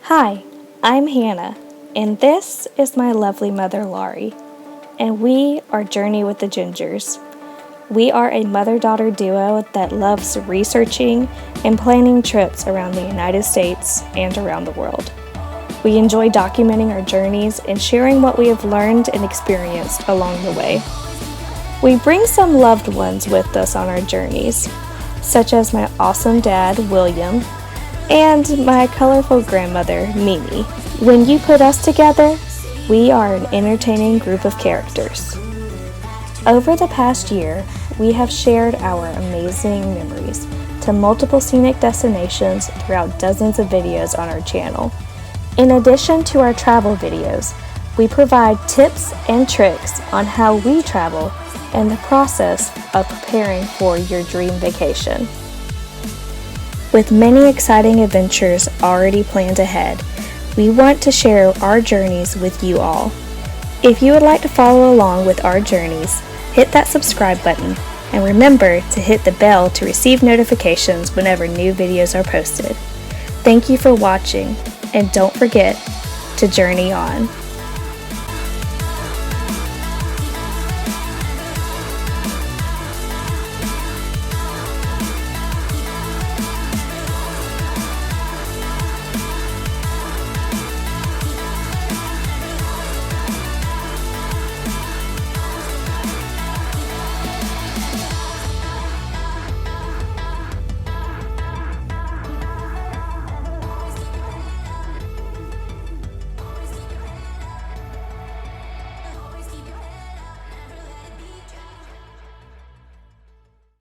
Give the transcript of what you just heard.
Hi, I'm Hannah, and this is my lovely mother, Laurie, and we are Journey with the Gingers. We are a mother-daughter duo that loves researching and planning trips around the United States and around the world. We enjoy documenting our journeys and sharing what we have learned and experienced along the way. We bring some loved ones with us on our journeys, such as my awesome dad, William, and my colorful grandmother, Mimi. When you put us together, we are an entertaining group of characters. Over the past year, we have shared our amazing memories to multiple scenic destinations throughout dozens of videos on our channel. In addition to our travel videos, we provide tips and tricks on how we travel and the process of preparing for your dream vacation. With many exciting adventures already planned ahead, we want to share our journeys with you all. If you would like to follow along with our journeys, hit that subscribe button and remember to hit the bell to receive notifications whenever new videos are posted. Thank you for watching, and don't forget to journey on.